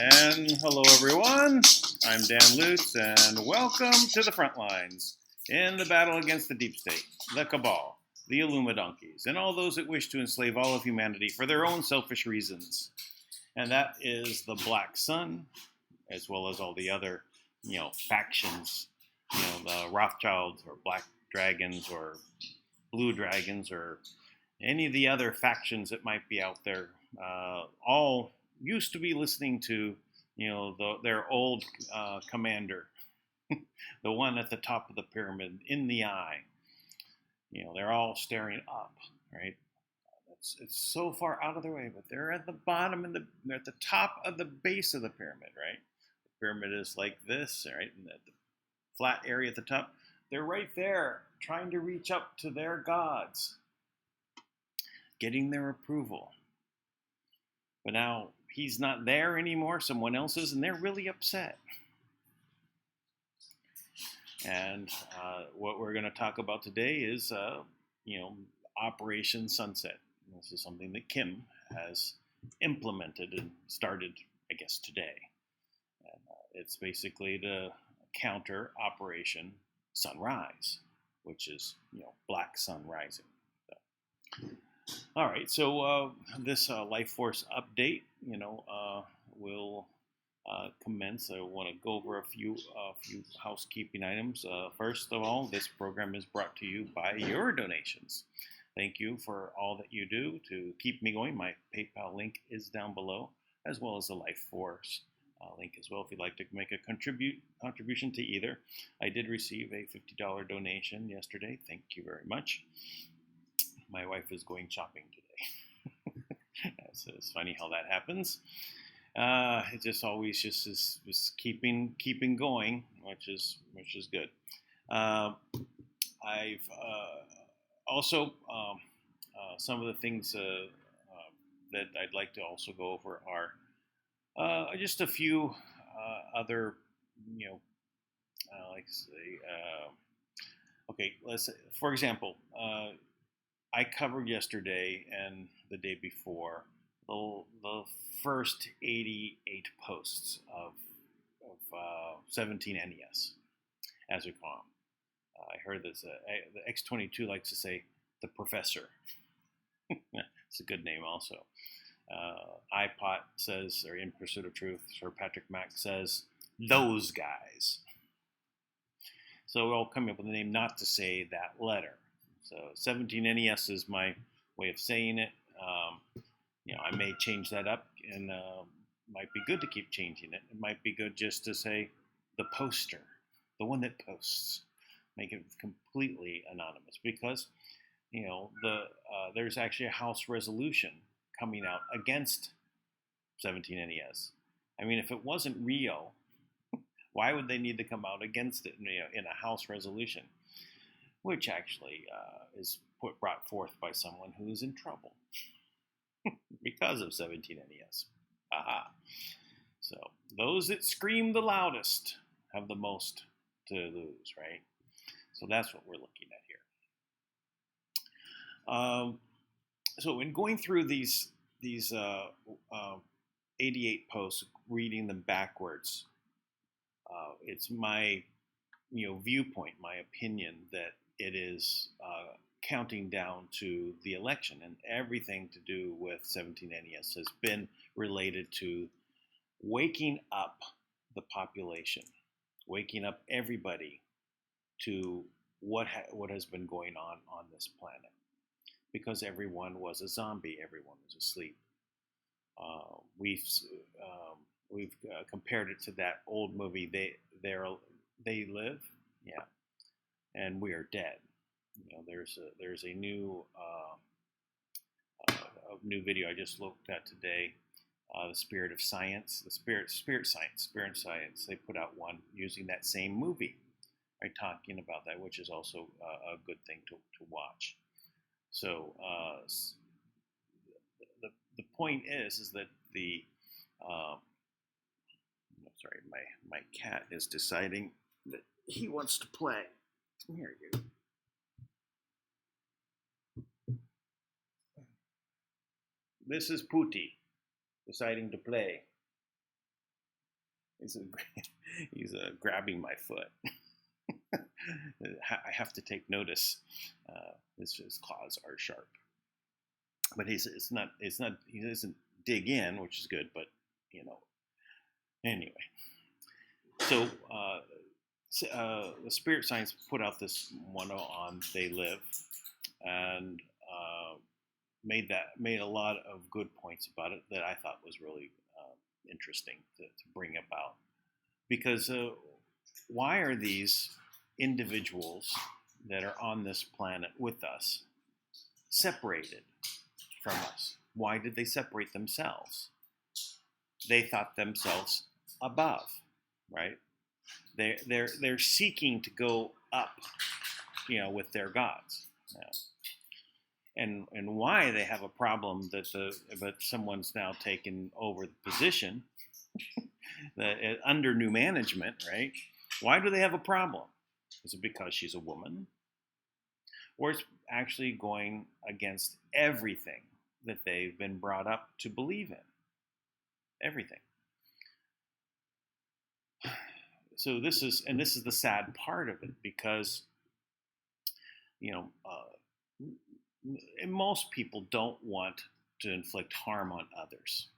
And hello, everyone. I'm Dan Lutz, and welcome to the Frontlines in the battle against the deep state, the cabal, the Illuminonkeys, and all those that wish to enslave all of humanity for their own selfish reasons. And that is the BlackSun, as well as all the other, factions, the Rothschilds or Black Dragons or Blue Dragons or any of the other factions that might be out there. All used to be listening to, their old commander, the one at the top of the pyramid in the eye. They're all staring up, right? It's so far out of their way, but they're at the bottom and they're at the top of the base of the pyramid, right? The pyramid is like this, right? And the flat area at the top, they're right there trying to reach up to their gods, getting their approval. But now he's not there anymore, someone else is, and they're really upset. And what we're going to talk about today is, Operation Sunset. This is something that Kim has implemented and started, I guess, today. And it's basically to counter Operation Sunrise, which is, Black Sun Rising. So, all right, so this Life Force update, will commence. I want to go over a few housekeeping items. First of all, this program is brought to you by your donations. Thank you for all that you do to keep me going. My PayPal link is down below, as well as the Life Force link as well, if you'd like to make a contribution to either. I did receive a $50 donation yesterday. Thank you very much. My wife is going shopping today. So it's funny how that happens. It just always is keeping going, which is good. I've also some of the things that I'd like to also go over are just a few other, like say, okay, let's say, for example, I covered yesterday and the day before the first 88 posts of 17 NES, as we call them. I heard this. The X22 likes to say the professor. It's a good name also. iPot says, or In Pursuit of Truth, Sir Patrick Mack says, those guys. So we're all coming up with a name not to say that letter. So 17 NES is my way of saying it. I may change that up, and might be good to keep changing it. It might be good just to say the poster, the one that posts. Make it completely anonymous because, there's actually a House resolution coming out against 17 NES. I mean, if it wasn't real, why would they need to come out against it in a House resolution? Which actually is brought forth by someone who is in trouble because of 17 NES. Aha. So those that scream the loudest have the most to lose, right? So that's what we're looking at here. So in going through these 88 posts, reading them backwards, it's my viewpoint, my opinion, that it is counting down to the election, and everything to do with 17 NES has been related to waking up the population, waking up everybody to what has been going on this planet, because everyone was a zombie, everyone was asleep. We've compared it to that old movie, They Live, yeah, and we are dead. There's a new video I just looked at today. The Spirit of Science, the Spirit Science. They put out one using that same movie, right, talking about that, which is also a good thing to watch. So the point is that the sorry, my cat is deciding that he wants to play. Come here, you. This is Pooty deciding to play. He's grabbing my foot. I have to take notice. His claws are sharp, but he doesn't dig in, which is good. But anyway. So the Spirit Science put out this one on They Live, and made a lot of good points about it that I thought was really interesting to bring about. Because why are these individuals that are on this planet with us separated from us? Why did they separate themselves? They thought themselves above, right? They're seeking to go up, with their gods. And why they have a problem but someone's now taken over the position under new management, right? Why do they have a problem? Is it because she's a woman? Or it's actually going against everything that they've been brought up to believe in? Everything. So this is the sad part of it, because most people don't want to inflict harm on others.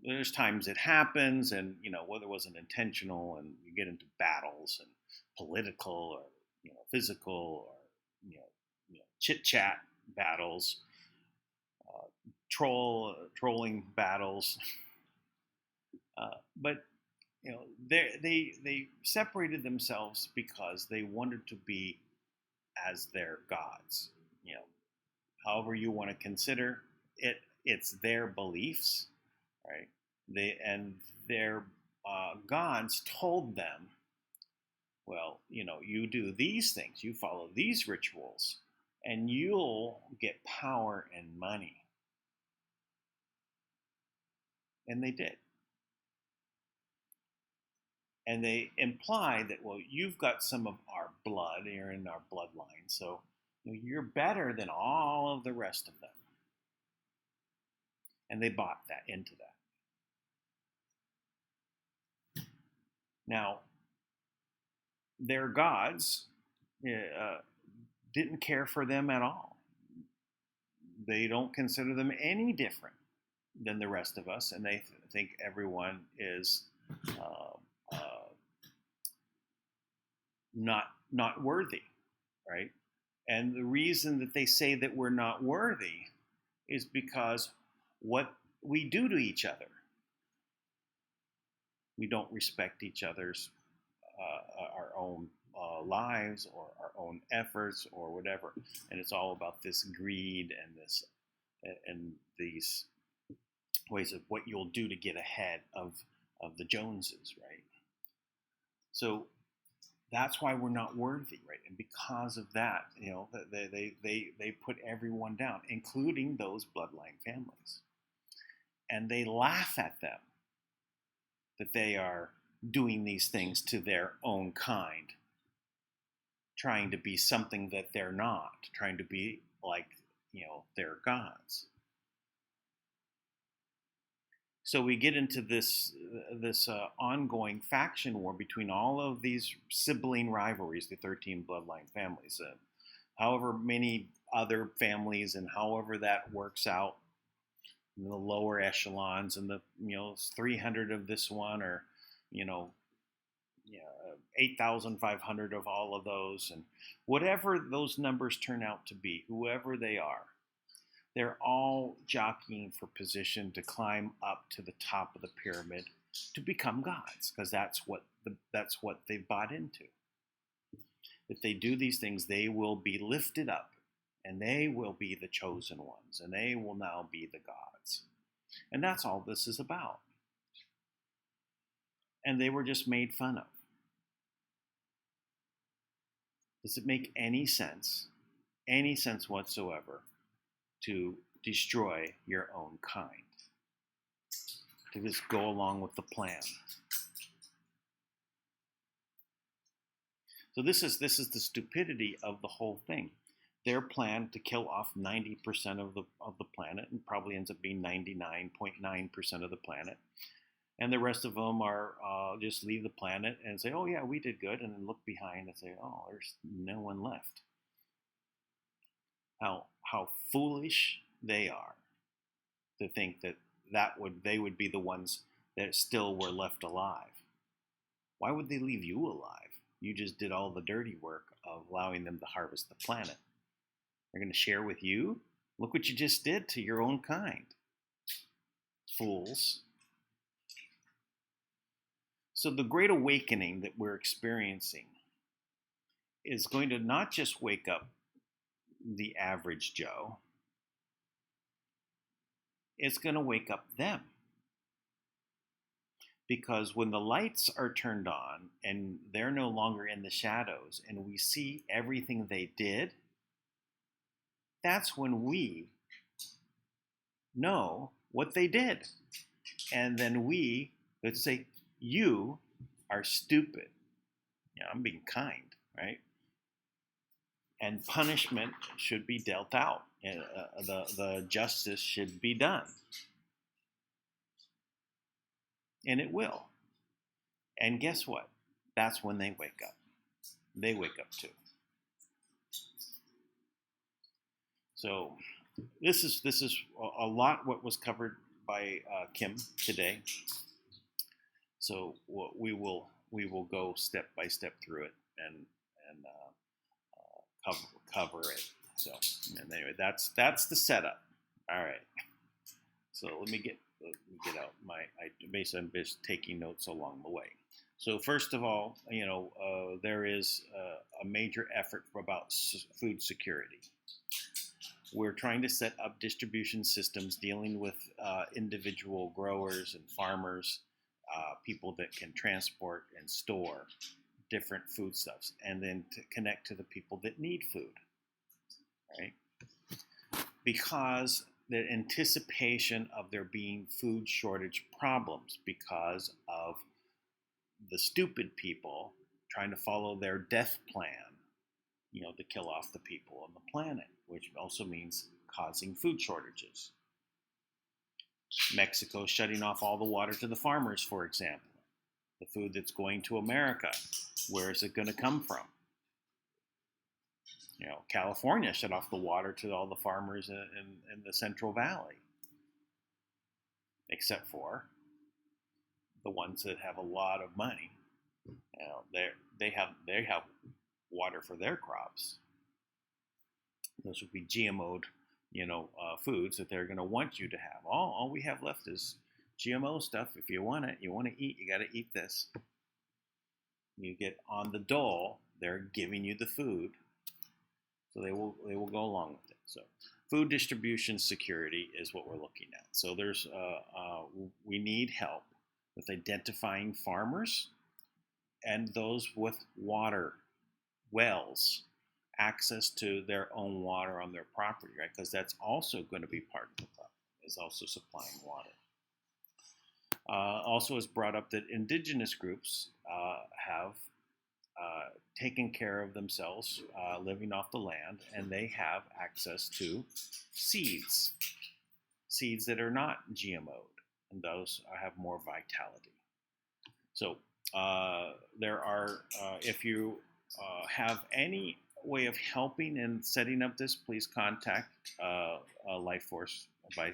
There's times it happens, and whether it wasn't intentional, and you get into battles and political or physical or chit chat battles, trolling battles. But they separated themselves because they wanted to be as their gods. However you want to consider it, it's their beliefs, right? Their gods told them, well, you do these things, you follow these rituals, and you'll get power and money. And they did. And they imply that, well, you've got some of our blood, you're in our bloodline, so you're better than all of the rest of them. And they bought into that. Now, their gods didn't care for them at all. They don't consider them any different than the rest of us, and they think everyone is not worthy, right? And the reason that they say that we're not worthy is because what we do to each other. We don't respect each other's our own lives or our own efforts or whatever, and it's all about this greed and these ways of what you'll do to get ahead of the Joneses, right? So that's why we're not worthy, right? And because of that, they put everyone down, including those bloodline families, and they laugh at them that they are doing these things to their own kind, trying to be something that they're not, trying to be like their gods. So we get into this ongoing faction war between all of these sibling rivalries, the 13 bloodline families, however many other families, and however that works out in the lower echelons, and the 300 of this one, or 8,500 of all of those, and whatever those numbers turn out to be, whoever they are. They're all jockeying for position to climb up to the top of the pyramid to become gods, because that's what they've bought into. If they do these things, they will be lifted up, and they will be the chosen ones, and they will now be the gods. And that's all this is about. And they were just made fun of. Does it make any sense whatsoever, to destroy your own kind, to just go along with the plan? So this is the stupidity of the whole thing. their plan to kill off 90% of the planet, and probably ends up being 99.9% of the planet. And the rest of them are just leave the planet and say, oh yeah, we did good, and then look behind and say, oh, there's no one left. How foolish they are to think that they would be the ones that still were left alive. Why would they leave you alive? You just did all the dirty work of allowing them to harvest the planet. They're going to share with you? Look what you just did to your own kind. Fools. So the Great Awakening that we're experiencing is going to not just wake up the average Joe, it's going to wake up them. Because when the lights are turned on and they're no longer in the shadows and we see everything they did, that's when we know what they did. And then let's say, you are stupid. Yeah, I'm being kind, right? And punishment should be dealt out. The justice should be done. And it will. And guess what? That's when they wake up. They wake up too. So this is a lot what was covered by Kim today. So we will go step by step through it and cover it. So and anyway, that's the setup. All right. So let me get out I'm just taking notes along the way. So first of all, there is a major effort about food security. We're trying to set up distribution systems dealing with individual growers and farmers, people that can transport and store different foodstuffs, and then to connect to the people that need food, right? Because the anticipation of there being food shortage problems because of the stupid people trying to follow their death plan, to kill off the people on the planet, which also means causing food shortages. Mexico shutting off all the water to the farmers, for example. The food that's going to America, where is it going to come from? California shut off the water to all the farmers in the Central Valley, except for the ones that have a lot of money. They have water for their crops. Those would be GMO'd, foods that they're going to want you to have. All we have left is GMO stuff. If you want it, you want to eat, you got to eat this. You get on the dole, they're giving you the food, so they will go along with it. So food distribution security is what we're looking at. So there's we need help with identifying farmers and those with water wells, access to their own water on their property, right? Because that's also going to be part of the problem, is also supplying water. Also is brought up that indigenous groups have taken care of themselves, living off the land, and they have access to seeds that are not GMO'd, and those have more vitality. So there are, if you have any way of helping and setting up this, please contact LifeForce by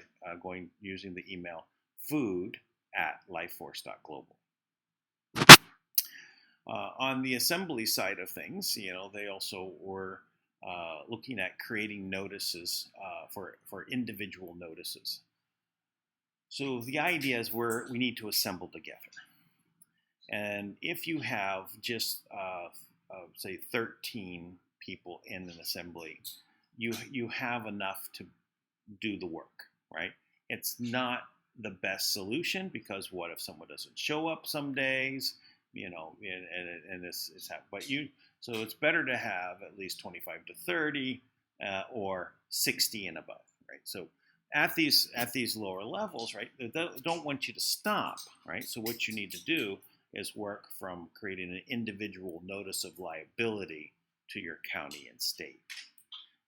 using the email food@lifeforce.global. On the assembly side of things, they also were looking at creating notices for individual notices. So the idea is we need to assemble together. And if you have just, say, 13 people in an assembly, you have enough to do the work, right? It's not the best solution, because what if someone doesn't show up some days, and this is happening. But so it's better to have at least 25 to 30 or 60 and above, right? So at these lower levels, right, they don't want you to stop, right? So what you need to do is work from creating an individual notice of liability to your county and state.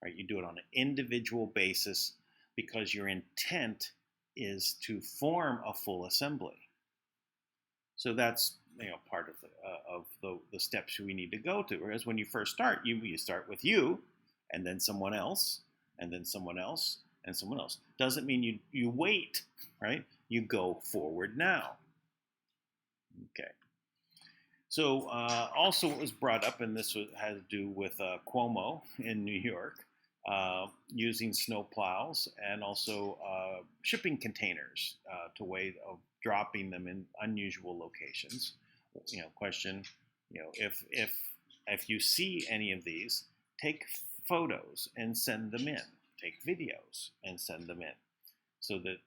right? You do it on an individual basis because your intent is to form a full assembly. So that's part of the steps we need to go to. Whereas when you first start, you start with you, and then someone else, and then someone else, and someone else. Doesn't mean you wait, right? You go forward now. Okay. So also what was brought up, and this had to do with Cuomo in New York, using snow plows and also shipping containers to way of dropping them in unusual locations. Question, if you see any of these, take photos and send them in. Take videos and send them in, so that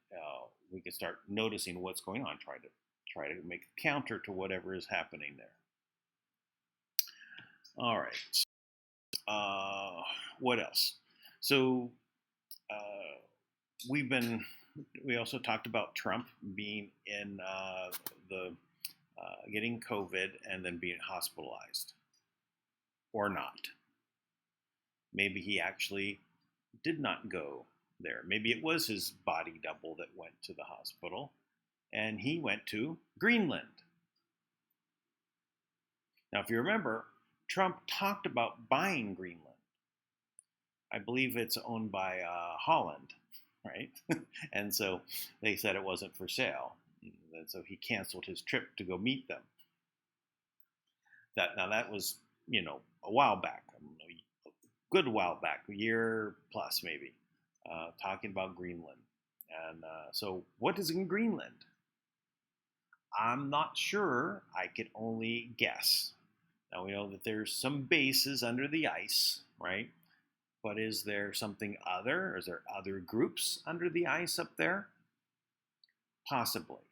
we can start noticing what's going on. Try to make a counter to whatever is happening there. All right. What else? So we also talked about Trump being in getting COVID and then being hospitalized, or not. Maybe he actually did not go there. Maybe it was his body double that went to the hospital, and he went to Greenland. Now, if you remember, Trump talked about buying Greenland. I believe it's owned by Holland, right? And so they said it wasn't for sale. And so he canceled his trip to go meet them. That was, a while back, a good while back, a year plus maybe, talking about Greenland. And so what is in Greenland? I'm not sure. I could only guess. Now we know that there's some bases under the ice, right? But is there something other? Is there other groups under the ice up there? Possibly.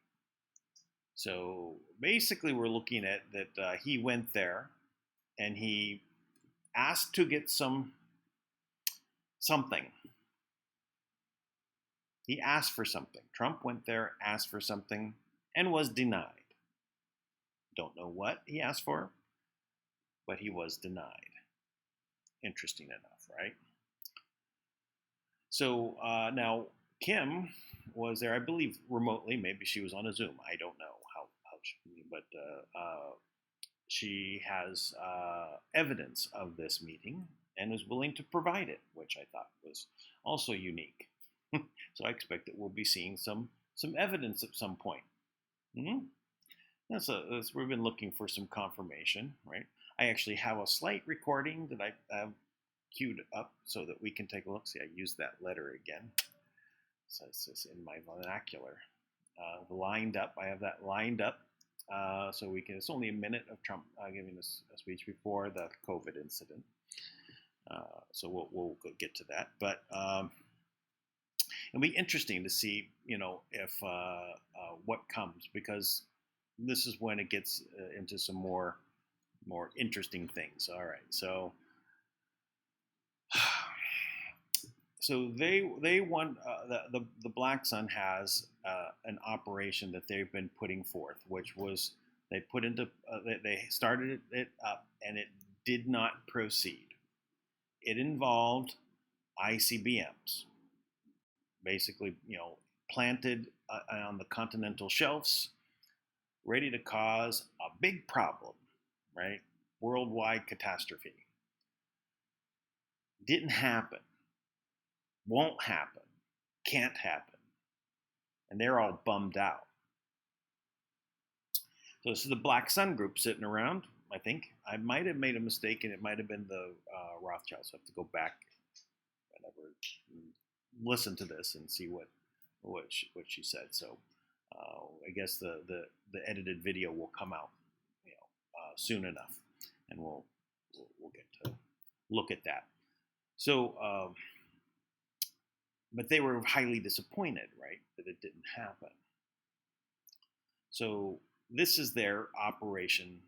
So basically we're looking at that he went there and he asked to get something. He asked for something. Trump went there, asked for something, and was denied. Don't know what he asked for, but he was denied. Interesting enough, right? So now Kim was there, I believe, remotely. Maybe she was on a Zoom. I don't know how she, but she has evidence of this meeting and is willing to provide it, which I thought was also unique. So I expect that we'll be seeing some evidence at some point. Mm-hmm. We've been looking for some confirmation, right? I actually have a slight recording that I have queued up so that we can take a look. See, I used that letter again. So it's just in my vernacular. Lined up. I have that lined up. So we can. It's only a minute of Trump giving us a speech before the COVID incident. So we'll get to that. But it'll be interesting to see, if what comes, because this is when it gets into some more interesting things. All right, so they want the BlackSun has an operation that they've been putting forth, which was they started it up and it did not proceed. It involved ICBMs, basically, planted on the continental shelves, ready to cause a big problem, right? Worldwide catastrophe. Didn't happen. Won't happen. Can't happen. And they're all bummed out. So this is the BlackSun group sitting around, I think. I might have made a mistake, and it might have been the Rothschilds. So I have to go back whenever, listen to this and see what she said. So I guess the edited video will come out, soon enough, and we'll get to look at that. So, but they were highly disappointed, right, that it didn't happen. So this is their Operation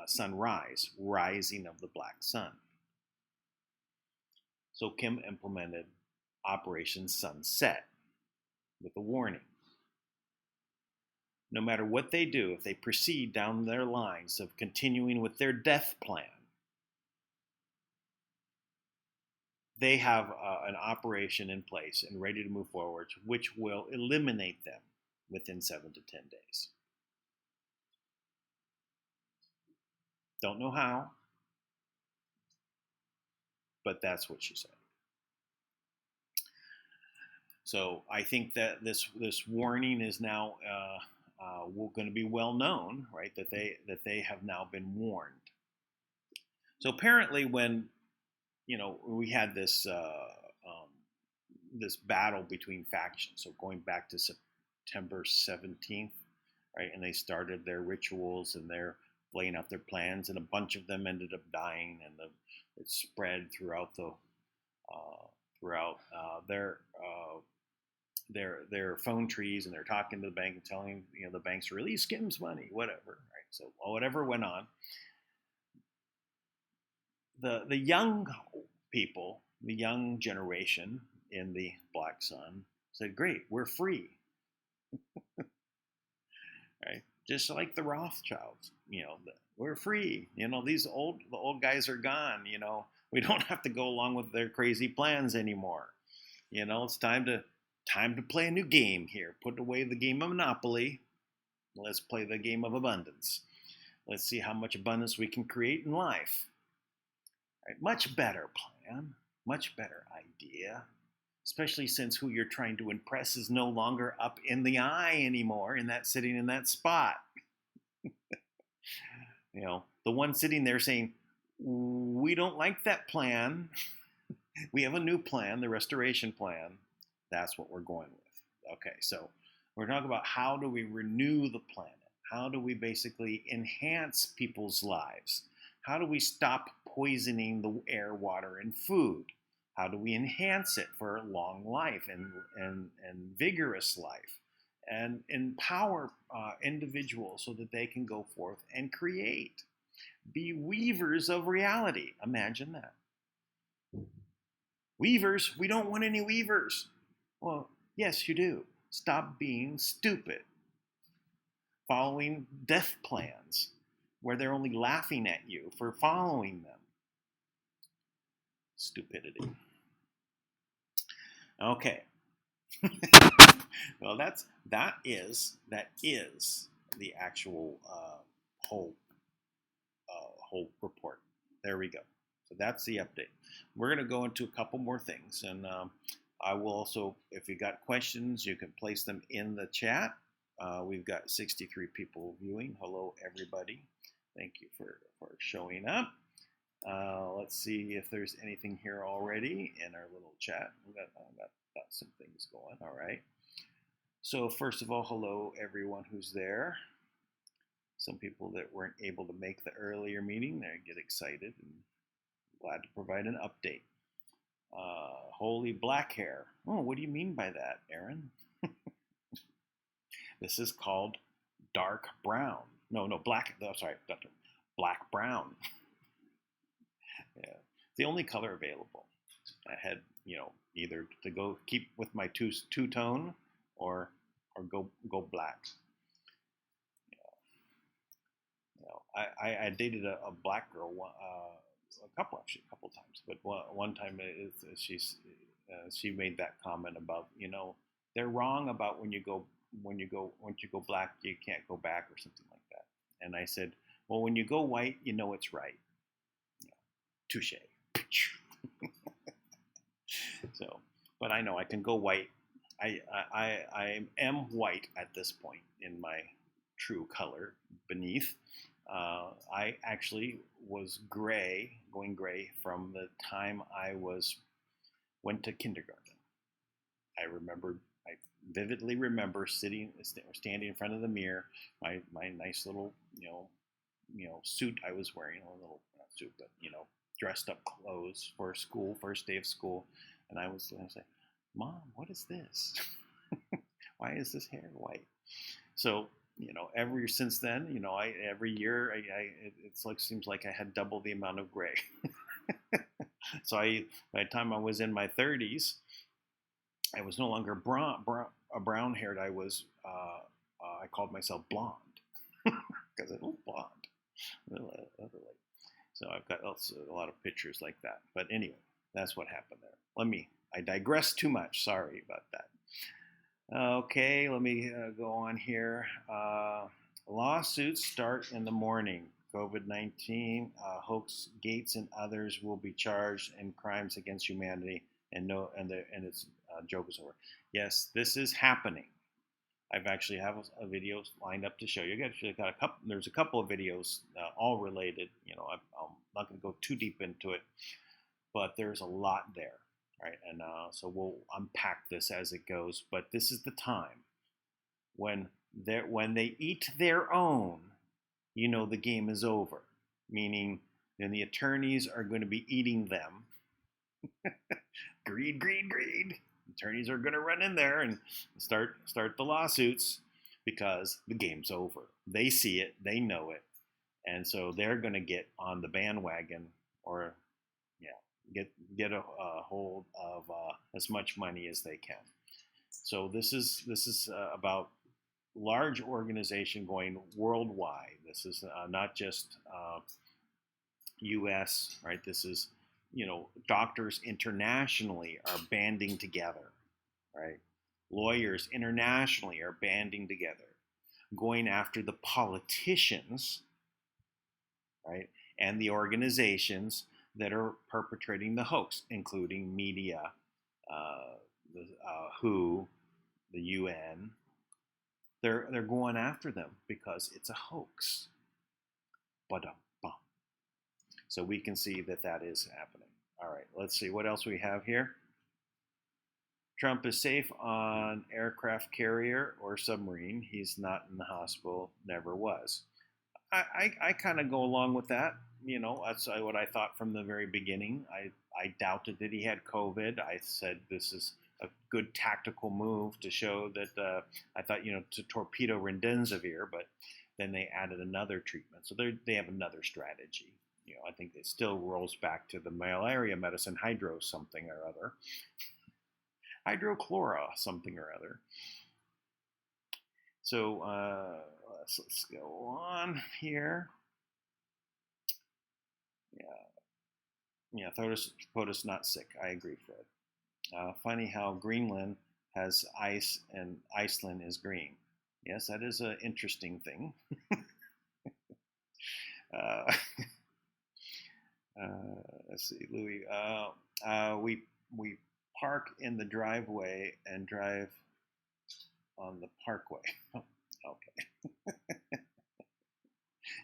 Sunrise, Rising of the BlackSun. So Kim implemented Operation Sunset with a warning. No matter what they do, if they proceed down their lines of continuing with their death plan, they have an operation in place and ready to move forward, which will eliminate them within 7 to 10 days. Don't know how, but that's what she said. So I think that this warning is now going to be well known, right? That they have now been warned. So apparently, when we had this this battle between factions, so going back to September 17th, right, and they started their rituals and they're laying out their plans, and a bunch of them ended up dying, and it spread throughout their phone trees, and they're talking to the bank and telling the banks to release Skims money, whatever, right? So whatever went on, the young people, the young generation in the BlackSun said, "Great, we're free." Right? Just like the Rothschilds, we're free. The old guys are gone. We don't have to go along with their crazy plans anymore. It's time to play a new game here. Put away the game of Monopoly. Let's play the game of abundance. Let's see how much abundance we can create in life. Right? Much better plan, much better idea, especially since who you're trying to impress is no longer up in the eye anymore, sitting in that spot. The one sitting there saying, "We don't like that plan. We have a new plan, the restoration plan." That's what we're going with. Okay, so we're talking about how do we renew the planet? How do we basically enhance people's lives? How do we stop poisoning the air, water, and food? How do we enhance it for a long life and vigorous life, and empower individuals so that they can go forth and create, be weavers of reality? Imagine that. Weavers? We don't want any weavers. Well, yes, you do. Stop being stupid, following death plans where they're only laughing at you for following them. Stupidity. Okay. Well, that is the actual whole report. There we go. So that's the update. We're going to go into a couple more things, and I will also, if you got questions, you can place them in the chat. We've got 63 people viewing. Hello, everybody. Thank you for showing up. Let's see if there's anything here already in our little chat. We've got some things going. All right. So first of all, hello, everyone who's there. Some people that weren't able to make the earlier meeting, they get excited and glad to provide an update. Holy black hair. Oh, what do you mean by that, Aaron? This is called dark brown. No, black. Sorry, black brown. Yeah, it's the only color available. I had, either to go keep with my two-tone or go black. I dated a black girl a couple times, but one time she made that comment about they're wrong about once you go black you can't go back or something like that, and I said, well, when you go white it's right. Touche. So, but I know I can go white. I am white at this point in my true color beneath. I actually was going gray from the time I went to kindergarten. I vividly remember standing in front of the mirror, my nice little suit I was wearing, a little not suit, but dressed up clothes for school, first day of school, and I was going to say, "Mom, what is this? Why is this hair white?" So ever since then, every year seems like I had double the amount of gray. So by the time I was in my 30s, I was no longer brown haired. I was I called myself blonde because I look blonde. So I've got also a lot of pictures like that. But anyway, That's what happened there. I digress too much. Sorry about that. Okay, let me go on here. Lawsuits start in the morning. COVID-19 hoax Gates and others will be charged in crimes against humanity, and its joke is over. Yes, this is happening. I've actually have a video lined up to show you. There's a couple of videos all related. I'm not going to go too deep into it, but there's a lot there, right? And so we'll unpack this as it goes. But this is the time when they eat their own, the game is over. Meaning, then the attorneys are going to be eating them. Greed, greed, greed. Attorneys are going to run in there and start the lawsuits because the game's over. They see it, they know it, and so they're going to get on the bandwagon or get a hold of as much money as they can. So this is about large organization going worldwide. This is not just U.S. right? This is doctors internationally are banding together, right? Lawyers internationally are banding together, going after the politicians, right? And the organizations that are perpetrating the hoax, including media, WHO, the UN. They're going after them because it's a hoax. So we can see that is happening. All right, let's see what else we have here. Trump is safe on aircraft carrier or submarine. He's not in the hospital, never was. I kind of go along with that. That's what I thought from the very beginning. I doubted that he had COVID. I said this is a good tactical move to show that I thought, to torpedo Remdesivir, but then they added another treatment. So they have another strategy. I think it still rolls back to the malaria medicine, hydro something or other. Hydrochlora something or other. So let's go on here. Yeah, POTUS not sick. I agree, Fred. Funny how Greenland has ice and Iceland is green. Yes, that is an interesting thing. Let's see, Louis. We park in the driveway and drive on the parkway. Okay.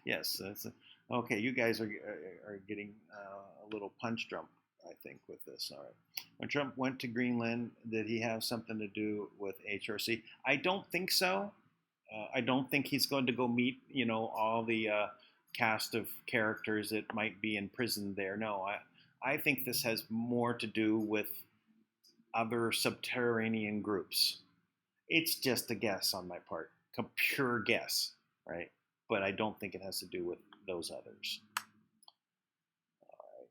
Yes, that's okay. You guys are getting a little punch drunk, I think, with this. All right. When Trump went to Greenland, did he have something to do with HRC? I don't think so. I don't think he's going to go meet, all the cast of characters that might be in prison there. No, I think this has more to do with other subterranean groups. It's just a guess on my part, a pure guess, right? But I don't think it has to do with those others. All right.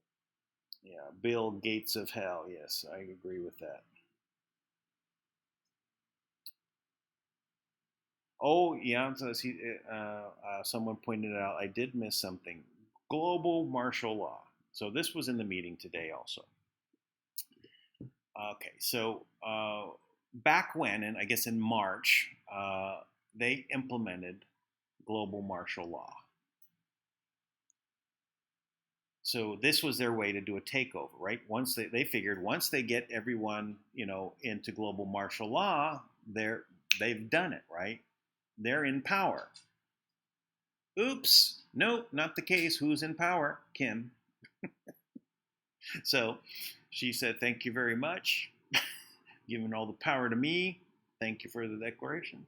Yeah, Bill Gates of hell. Yes, I agree with that. Oh, yeah, so someone pointed out I did miss something. Global martial law. So this was in the meeting today also. Okay, so back when, and I guess in March, they implemented global martial law. So this was their way to do a takeover, right? Once they figured once they get everyone, into global martial law, they've done it, right? They're in power. Oops, nope, not the case. Who's in power? Kim. So she said, thank you very much. Giving all the power to me. Thank you for the declaration.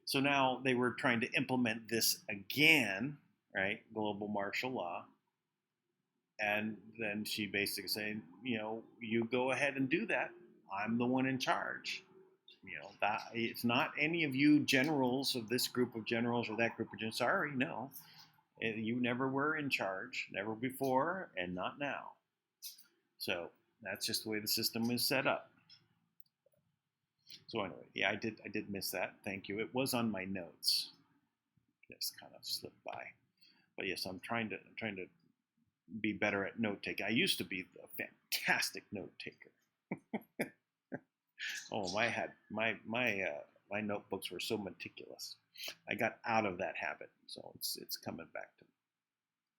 So now they were trying to implement this again, right? Global martial law. And then she basically saying, you go ahead and do that. I'm the one in charge. That it's not any of you generals of this group of generals or that group of generals. Sorry, no. You never were in charge, never before, and not now. So that's just the way the system is set up. So anyway, yeah, I did miss that. Thank you. It was on my notes. Just kind of slipped by. But yes, I'm trying to be better at note taking. I used to be fantastic note taker. Oh, my notebooks were so meticulous. I got out of that habit, so it's coming back to me.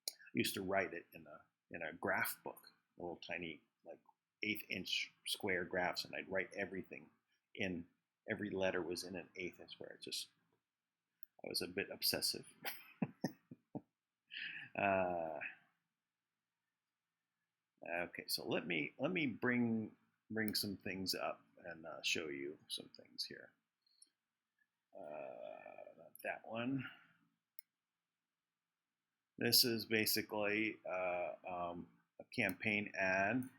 I used to write it in a graph book, a little tiny like 1/8-inch square graphs, and I'd write everything in. Every letter was in an 1/8 square. I was a bit obsessive. Okay, so let me bring some things up and show you some things here. Not that one. This is basically a campaign ad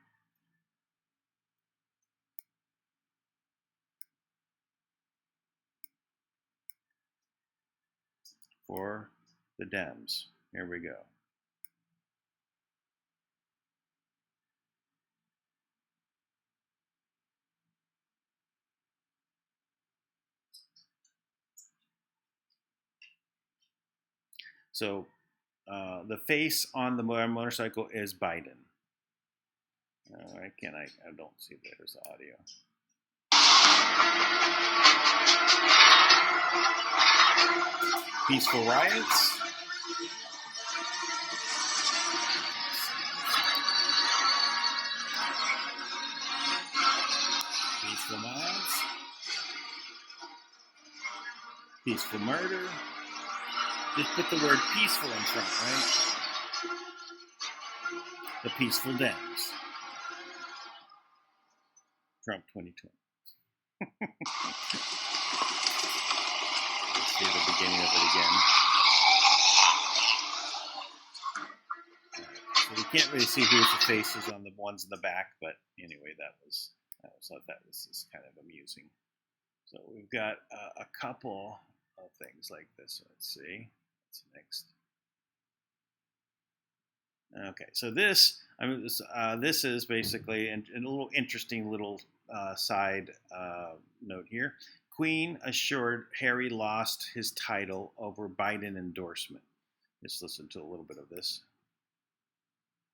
for the Dems. Here we go. So the face on the motorcycle is Biden. I don't see there's the audio. Peaceful riots. Peaceful mobs. Peaceful murder. Just put the word peaceful in front, right? The peaceful Dems. Trump 2020. Let's see the beginning of it again. So we can't really see who's the faces on the ones in the back, but anyway, I thought that was just kind of amusing. So we've got a couple of things like this. Let's see. What's next? Okay, so this is basically a little interesting little side note here. Queen assured Harry lost his title over Biden endorsement. Let's listen to a little bit of this.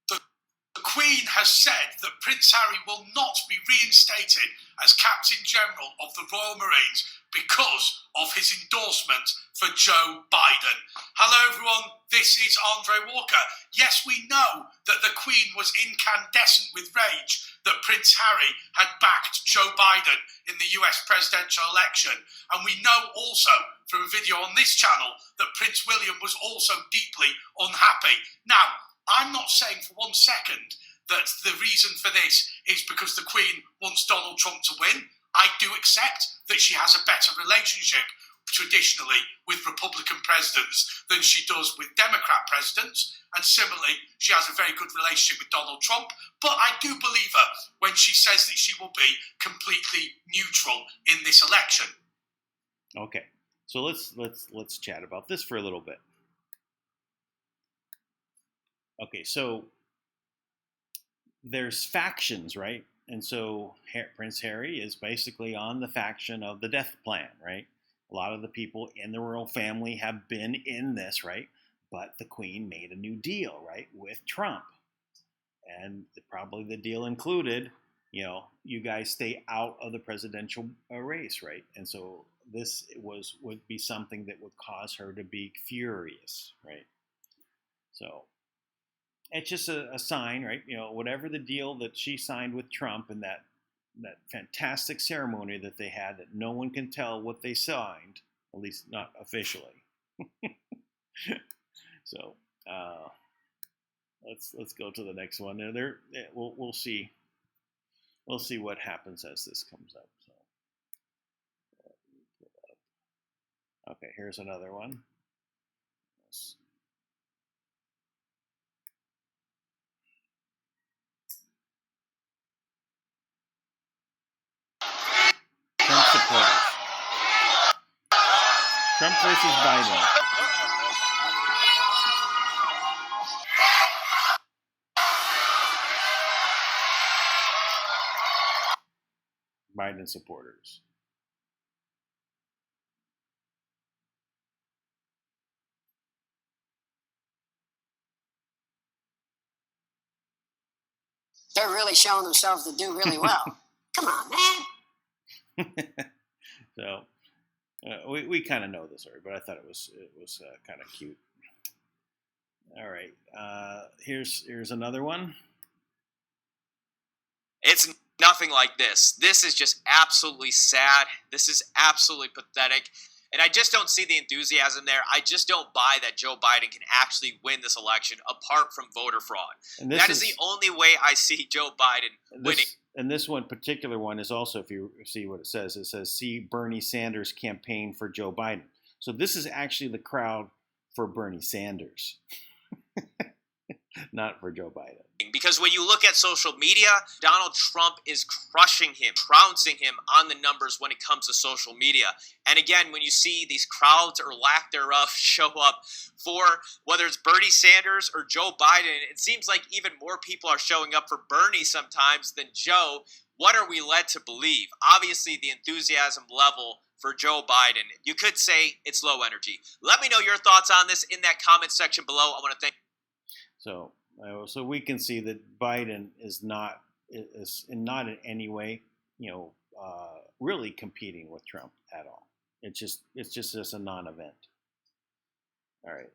The Queen has said that Prince Harry will not be reinstated as Captain General of the Royal Marines because of his endorsement for Joe Biden. Hello everyone, this is Andre Walker. Yes, we know that the Queen was incandescent with rage that Prince Harry had backed Joe Biden in the US presidential election. And we know also from a video on this channel that Prince William was also deeply unhappy. Now, I'm not saying for 1 second that the reason for this is because the Queen wants Donald Trump to win. I do accept that she has a better relationship traditionally with Republican presidents than she does with Democrat presidents. And similarly, she has a very good relationship with Donald Trump. But I do believe her when she says that she will be completely neutral in this election. Okay, so let's chat about this for a little bit. Okay, so there's factions, right? And so Prince Harry is basically on the faction of the death plan, right? A lot of the people in the royal family have been in this, right? But the Queen made a new deal, right, with Trump. And probably the deal included, you guys stay out of the presidential race, right? And so this would be something that would cause her to be furious, right? So it's just a sign, right? Whatever the deal that she signed with Trump and that fantastic ceremony that they had that no one can tell what they signed, at least not officially. So let's go to the next one. We'll see what happens as this comes up. So okay, here's another one. Trump supporters. Trump versus Biden. Biden supporters. they're really showing themselves to do really well. Come on, man. So we kind of know this already, but I thought it was kind of cute. All right, here's another one. It's nothing like this. This is just absolutely sad. This is absolutely pathetic. And I just don't see the enthusiasm there. I just don't buy that Joe Biden can actually win this election apart from voter fraud. That is the only way I see Joe Biden winning. And this one particular one is also, if you see what it says, see Bernie Sanders campaign for Joe Biden. So this is actually the crowd for Bernie Sanders, not for Joe Biden. Because when you look at social media, Donald Trump is crushing him, trouncing him on the numbers when it comes to social media. And again, when you see these crowds or lack thereof show up for whether it's Bernie Sanders or Joe Biden, it seems like even more people are showing up for Bernie sometimes than Joe. What are we led to believe? Obviously, the enthusiasm level for Joe Biden, you could say it's low energy. Let me know your thoughts on this in that comment section below. I want to thank. So we can see that Biden is not in any way, really competing with Trump at all. It's just a non-event. All right.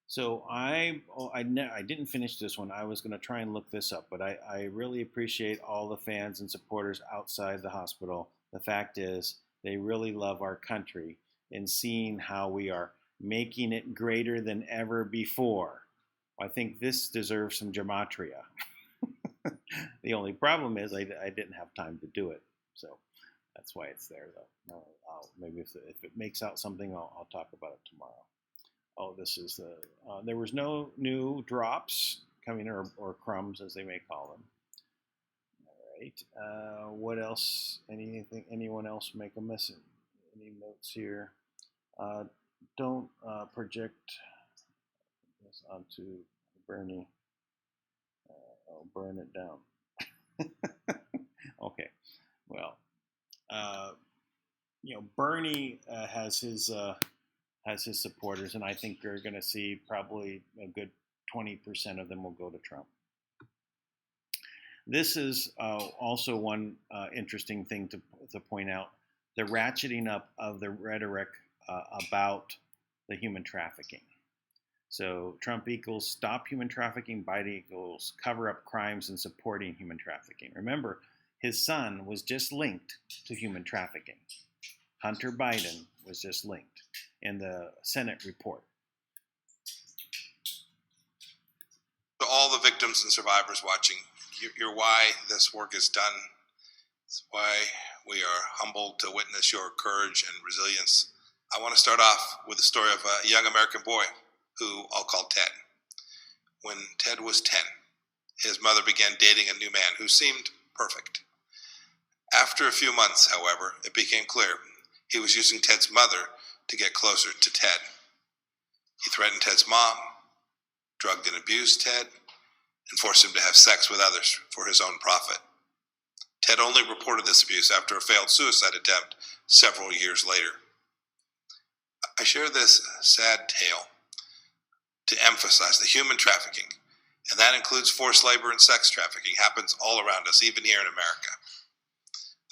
So I didn't finish this one. I was going to try and look this up, but I really appreciate all the fans and supporters outside the hospital. The fact is, they really love our country, and seeing how we are making it greater than ever before. I think this deserves some gematria. The only problem is I didn't have time to do it, so that's why it's there, though. Maybe if it makes out something, I'll talk about it tomorrow. Oh, this is there was no new drops coming, or crumbs, as they may call them. All right. What else? Anyone else make a missing? Any notes here? Don't project this onto Bernie. I'll burn it down. Okay. Well, Bernie has his supporters, and I think you're going to see probably a good 20% of them will go to Trump. This is also one interesting thing to point out: the ratcheting up of the rhetoric about the human trafficking. So Trump equals stop human trafficking, Biden equals cover up crimes and supporting human trafficking. Remember, his son was just linked to human trafficking. Hunter Biden was just linked in the Senate report. To all the victims and survivors watching, you're why this work is done. It's why we are humbled to witness your courage and resilience. I want to start off with the story of a young American boy who I'll call Ted. When Ted was 10, his mother began dating a new man who seemed perfect. After a few months, however, it became clear he was using Ted's mother to get closer to Ted. He threatened Ted's mom, drugged and abused Ted, and forced him to have sex with others for his own profit. Ted only reported this abuse after a failed suicide attempt several years later. I share this sad tale to emphasize that human trafficking, and that includes forced labor and sex trafficking, happens all around us, even here in America.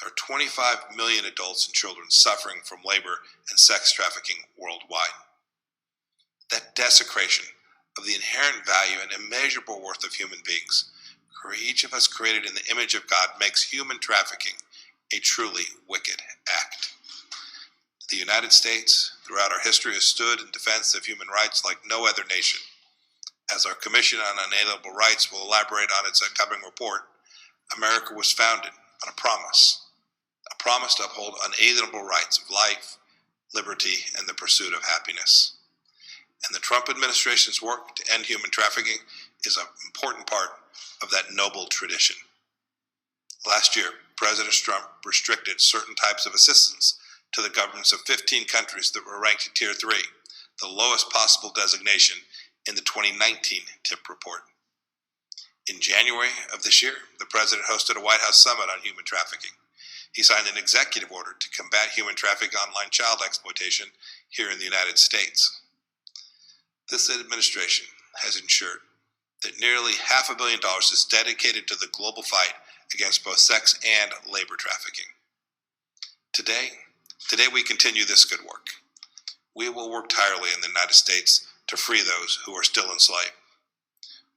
There are 25 million adults and children suffering from labor and sex trafficking worldwide. That desecration of the inherent value and immeasurable worth of human beings, each of us created in the image of God, makes human trafficking a truly wicked act. The United States, throughout our history, has stood in defense of human rights like no other nation. As our Commission on Unalienable Rights will elaborate on its upcoming report, America was founded on a promise to uphold unalienable rights of life, liberty, and the pursuit of happiness. And the Trump administration's work to end human trafficking is an important part of that noble tradition. Last year, President Trump restricted certain types of assistance to the governments of 15 countries that were ranked in Tier 3, the lowest possible designation in the 2019 TIP report. In January of this year, the president hosted a White House summit on human trafficking. He signed an executive order to combat human trafficking, online child exploitation here in the United States. This administration has ensured that nearly $500 million is dedicated to the global fight against both sex and labor trafficking. Today we continue this good work. We will work tirelessly in the United States to free those who are still enslaved.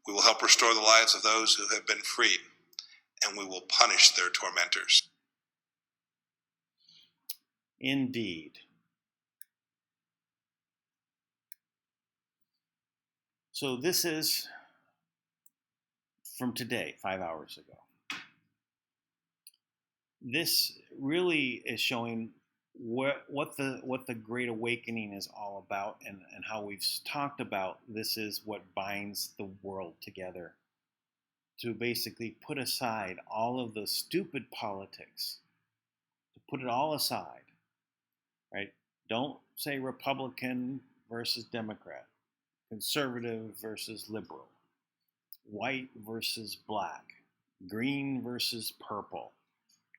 We will help restore the lives of those who have been freed, and we will punish their tormentors. Indeed. So this is from today, 5 hours ago. This really is showing what the Great Awakening is all about, and how we've talked about this is what binds the world together, to basically put aside all of the stupid politics, to put it all aside, right? Don't say Republican versus Democrat, conservative versus liberal, white versus black, green versus purple,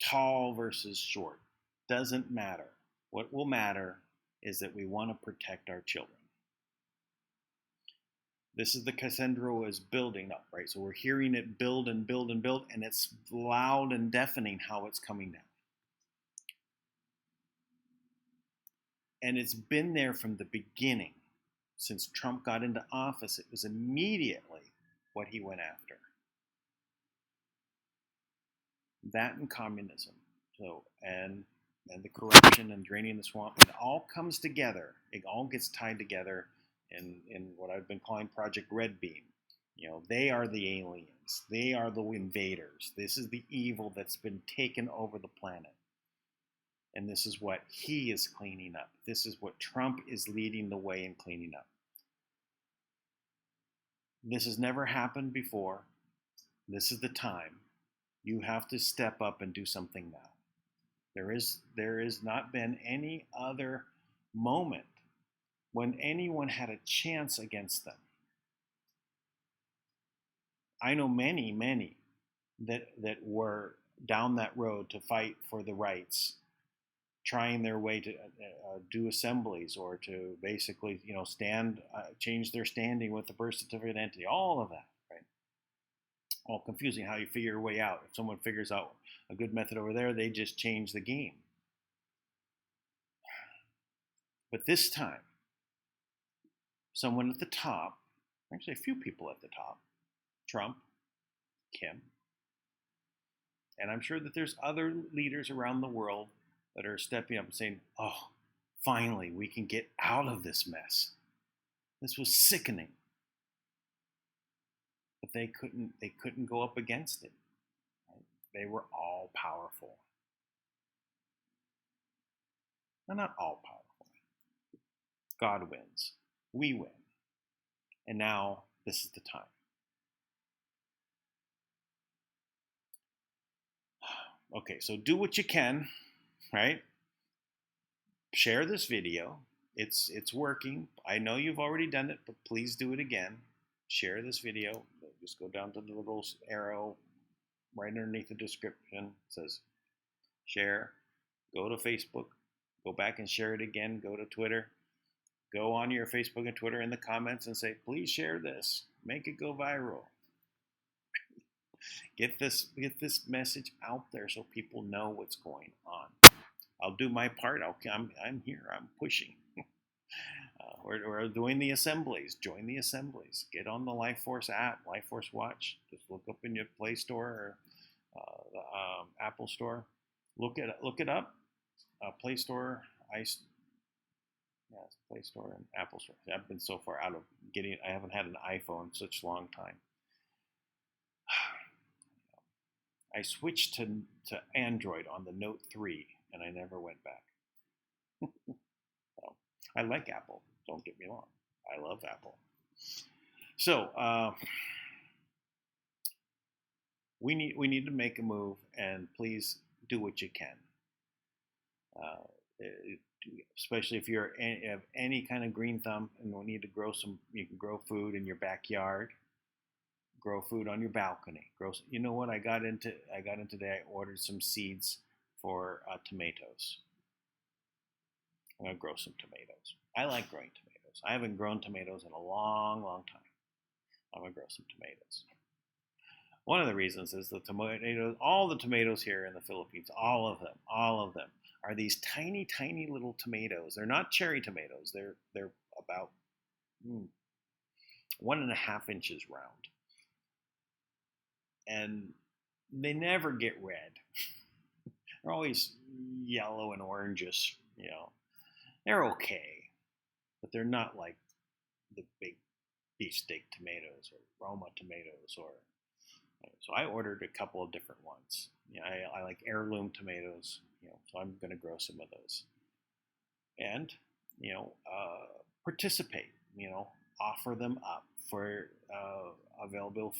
tall versus short. Doesn't matter. What will matter is that we want to protect our children. This is the Cassandra is building up, right? So we're hearing it build and build and build, and it's loud and deafening how it's coming down. And it's been there from the beginning. Since Trump got into office, it was immediately what he went after. That and communism. So, and the corruption and draining the swamp, it all comes together. It all gets tied together in what I've been calling Project Red Beam. You know, they are the aliens. They are the invaders. This is the evil that's been taken over the planet. And this is what he is cleaning up. This is what Trump is leading the way in cleaning up. This has never happened before. This is the time. You have to step up and do something now. There has not been any other moment when anyone had a chance against them. I know many that were down that road to fight for the rights, trying their way to do assemblies or to basically, change their standing with the birth certificate entity, all of that, right? All confusing how you figure your way out. If someone figures out a good method over there, they just change the game. But this time, someone at the top, actually a few people at the top, Trump, Kim, and I'm sure that there's other leaders around the world that are stepping up and saying, oh, finally, we can get out of this mess. This was sickening. But they couldn't go up against it. Right? They were all powerful. They're not all powerful. God wins. We win. And now this is the time. Okay, so do what you can, right? Share this video. It's working. I know you've already done it, but please do it again. Share this video. Just go down to the little arrow right underneath the description. It says share. Go to Facebook. Go back and share it again. Go to Twitter. Go on your Facebook and Twitter in the comments and say, please share this. Make it go viral. Get this message out there so people know what's going on. I'll do my part. I'm here. I'm pushing. We're doing the assemblies. Join the assemblies. Get on the Life Force app, Life Force Watch. Just look up in your Play Store or the Apple Store. Look it up. Play Store, Play Store and Apple Store. I've been so far out of getting. I haven't had an iPhone in such a long time. I switched to Android on the Note 3, and I never went back. So, I like Apple. Don't get me wrong. I love Apple. So we need to make a move, and please do what you can. Especially if you have any kind of green thumb and we need to grow some. You can grow food in your backyard. Grow food on your balcony. You know what I got into today? I ordered some seeds for tomatoes. I'm gonna grow some tomatoes. I like growing tomatoes. I haven't grown tomatoes in a long time. I'm going to grow some tomatoes. One of the reasons is the tomatoes, all the tomatoes here in the Philippines, all of them are these tiny, tiny little tomatoes. They're not cherry tomatoes. They're about 1.5 inches round. And they never get red. They're always yellow and orangish, They're okay, but they're not like the big beefsteak tomatoes or Roma tomatoes. So I ordered a couple of different ones. I like heirloom tomatoes, so I'm going to grow some of those. And, participate, offer them up for available